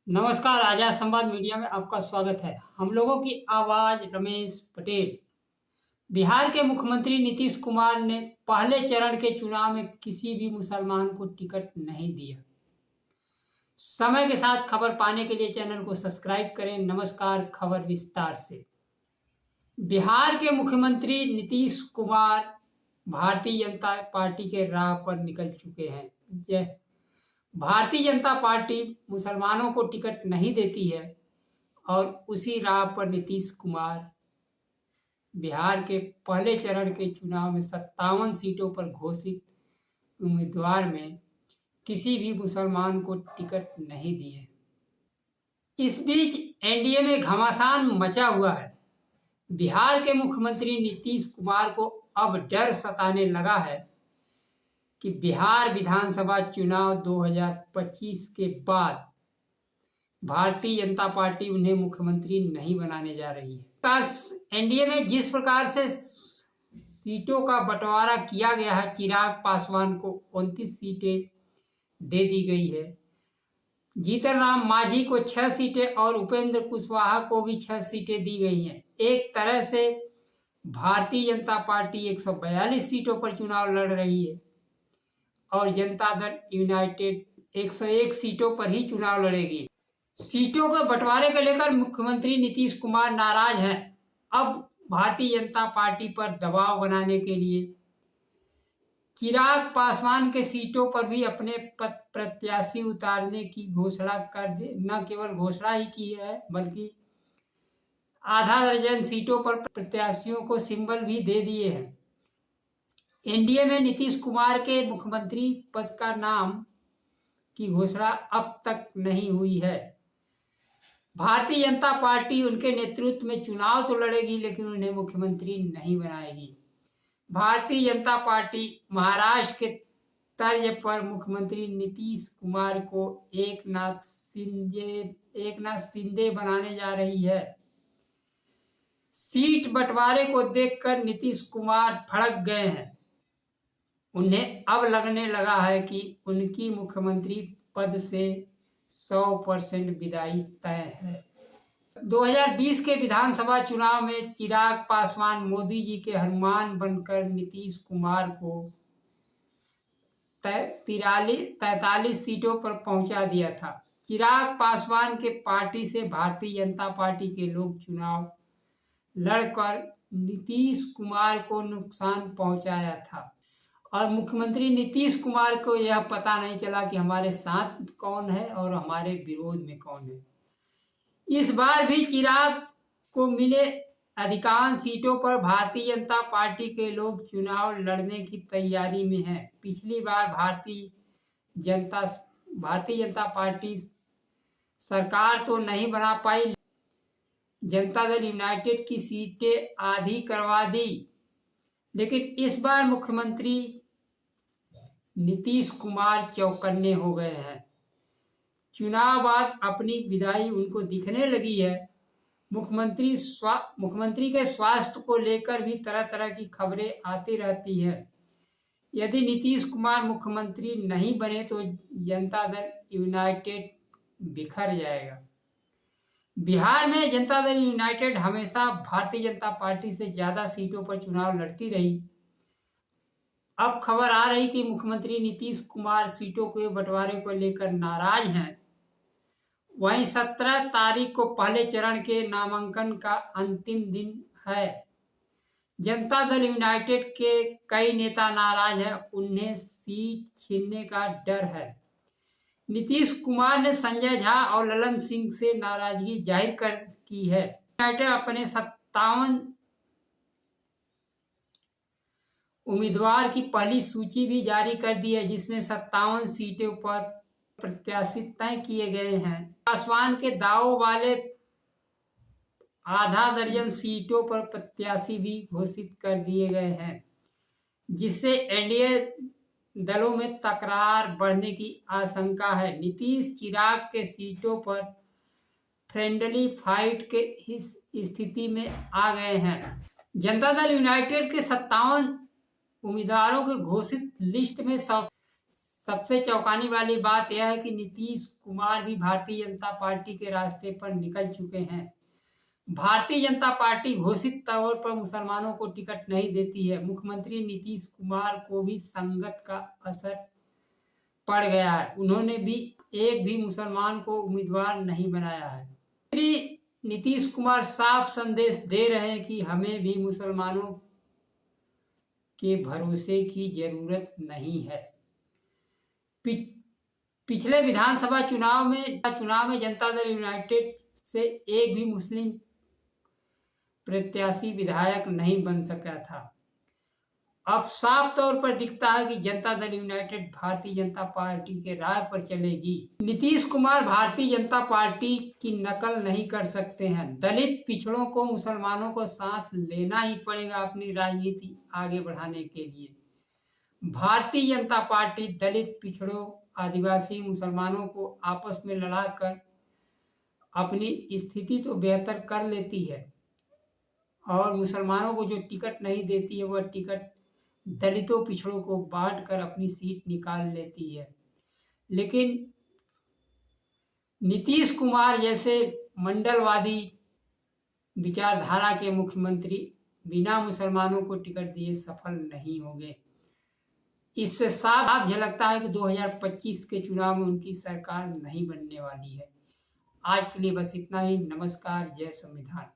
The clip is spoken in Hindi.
नमस्कार, आजाद संवाद मीडिया में आपका स्वागत है। हम लोगों की आवाज रमेश पटेल। बिहार के मुख्यमंत्री नीतीश कुमार ने पहले चरण के चुनाव में किसी भी मुसलमान को टिकट नहीं दिया। समय के साथ खबर पाने के लिए चैनल को सब्सक्राइब करें। नमस्कार, खबर विस्तार से। बिहार के मुख्यमंत्री नीतीश कुमार भारतीय जनता पार्टी के राह पर निकल चुके हैं। भारतीय जनता पार्टी मुसलमानों को टिकट नहीं देती है और उसी राह पर नीतीश कुमार बिहार के पहले चरण के चुनाव में 57 सीटों पर घोषित उम्मीदवार में किसी भी मुसलमान को टिकट नहीं दिए। इस बीच एनडीए में घमासान मचा हुआ है। बिहार के मुख्यमंत्री नीतीश कुमार को अब डर सताने लगा है कि बिहार विधानसभा चुनाव 2025 के बाद भारतीय जनता पार्टी उन्हें मुख्यमंत्री नहीं बनाने जा रही है। एनडीए में जिस प्रकार से सीटों का बंटवारा किया गया है, चिराग पासवान को 29 सीटें दे दी गई है, जीतन राम मांझी को 6 सीटें और उपेंद्र कुशवाहा को भी 6 सीटें दी गई हैं। एक तरह से भारतीय जनता पार्टी 142 सीटों पर चुनाव लड़ रही है और जनता दल यूनाइटेड 101 सीटों पर ही चुनाव लड़ेगी। सीटों के बंटवारे को लेकर मुख्यमंत्री नीतीश कुमार नाराज हैं। अब भारतीय जनता पार्टी पर दबाव बनाने के लिए चिराग पासवान के सीटों पर भी अपने प्रत्याशी उतारने की घोषणा कर दे, न केवल घोषणा ही की है बल्कि आधा दर्जन सीटों पर प्रत्याशियों को सिंबल भी दे दिए हैं। एनडीए में नीतीश कुमार के मुख्यमंत्री पद का नाम की घोषणा अब तक नहीं हुई है। भारतीय जनता पार्टी उनके नेतृत्व में चुनाव तो लड़ेगी लेकिन उन्हें मुख्यमंत्री नहीं बनाएगी। भारतीय जनता पार्टी महाराष्ट्र के तर्ज पर मुख्यमंत्री नीतीश कुमार को एकनाथ शिंदे बनाने जा रही है। सीट बंटवारे को देखकर नीतीश कुमार भड़क गए हैं। उन्हें अब लगने लगा है कि उनकी मुख्यमंत्री पद से 100% विदाई तय है। 2020 के विधानसभा चुनाव में चिराग पासवान मोदी जी के हनुमान बनकर नीतीश कुमार को 43 सीटों पर पहुंचा दिया था। चिराग पासवान के पार्टी से भारतीय जनता पार्टी के लोग चुनाव लड़कर नीतीश कुमार को नुकसान पहुंचाया था और मुख्यमंत्री नीतीश कुमार को यह पता नहीं चला कि हमारे साथ कौन है और हमारे विरोध में कौन है। इस बार भी चिराग को मिले अधिकांश सीटों पर भारतीय जनता पार्टी के लोग चुनाव लड़ने की तैयारी में हैं। पिछली बार भारतीय जनता पार्टी सरकार तो नहीं बना पाई, जनता दल यूनाइटेड की सीटें आधी करवा दी, लेकिन इस बार मुख्यमंत्री नीतीश कुमार चौकन्ने हो गए हैं। चुनाव बाद अपनी विदाई उनको दिखने लगी है। मुख्यमंत्री के स्वास्थ्य को लेकर भी तरह तरह की खबरें आती रहती हैं। यदि नीतीश कुमार मुख्यमंत्री नहीं बने तो जनता दल यूनाइटेड बिखर जाएगा। बिहार में जनता दल यूनाइटेड हमेशा भारतीय जनता पार्टी से ज़्यादा सीटों पर चुनाव लड़ती रही। अब खबर आ रही कि मुख्यमंत्री नीतीश कुमार सीटों के बंटवारे को लेकर नाराज हैं। वहीं 17 तारीख को पहले चरण के नामांकन का अंतिम दिन है। जनता दल यूनाइटेड के कई नेता नाराज हैं, उन्हें सीट छीनने का डर है। नीतीश कुमार ने संजय झा और ललन सिंह से नाराजगी जाहिर की है। यूनाइटेड अपने 57 उम्मीदवार की पहली सूची भी जारी कर दी है, जिसमें 57 सीटों पर प्रत्याशी तय किए गए हैं। पासवान के दावों वाले आधा दर्जन सीटों पर प्रत्याशी भी घोषित कर दिए गए हैं, जिससे एनडीए दलों में तकरार बढ़ने की आशंका है। नीतीश चिराग के सीटों पर फ्रेंडली फाइट के स्थिति में आ गए हैं। जनता दल यूनाइटेड के 57 उम्मीदवारों के घोषित लिस्ट में सबसे चौंकाने वाली बात यह है कि नीतीश कुमार भी भारतीय जनता पार्टी के रास्ते पर निकल चुके हैं। भारतीय जनता पार्टी घोषित तौर पर मुसलमानों को टिकट नहीं देती है। मुख्यमंत्री नीतीश कुमार को भी संगत का असर पड़ गया है। उन्होंने भी एक भी मुसलमान को उम्मीदवार नहीं बनाया है। श्री नीतीश कुमार साफ संदेश दे रहे हैं कि हमें भी मुसलमानों के भरोसे की जरूरत नहीं है। पिछले विधानसभा चुनाव में जनता दल यूनाइटेड से एक भी मुस्लिम प्रत्याशी विधायक नहीं बन सका था। अब साफ तौर पर दिखता है कि जनता दल यूनाइटेड भारतीय जनता पार्टी के राह पर चलेगी। नीतीश कुमार भारतीय जनता पार्टी की नकल नहीं कर सकते हैं। दलित पिछड़ों को, मुसलमानों को साथ लेना ही पड़ेगा अपनी राजनीति आगे बढ़ाने के लिए। भारतीय जनता पार्टी दलित पिछड़ों, आदिवासी, मुसलमानों को आपस में लड़ाकर अपनी स्थिति तो बेहतर कर लेती है और मुसलमानों को जो टिकट नहीं देती है वह टिकट दलितों पिछड़ों को बांट कर अपनी सीट निकाल लेती है। लेकिन नीतीश कुमार जैसे मंडलवादी विचारधारा के मुख्यमंत्री बिना मुसलमानों को टिकट दिए सफल नहीं होंगे। इससे साफ झलकता है कि 2025 के चुनाव में उनकी सरकार नहीं बनने वाली है। आज के लिए बस इतना ही। नमस्कार। जय संविधान।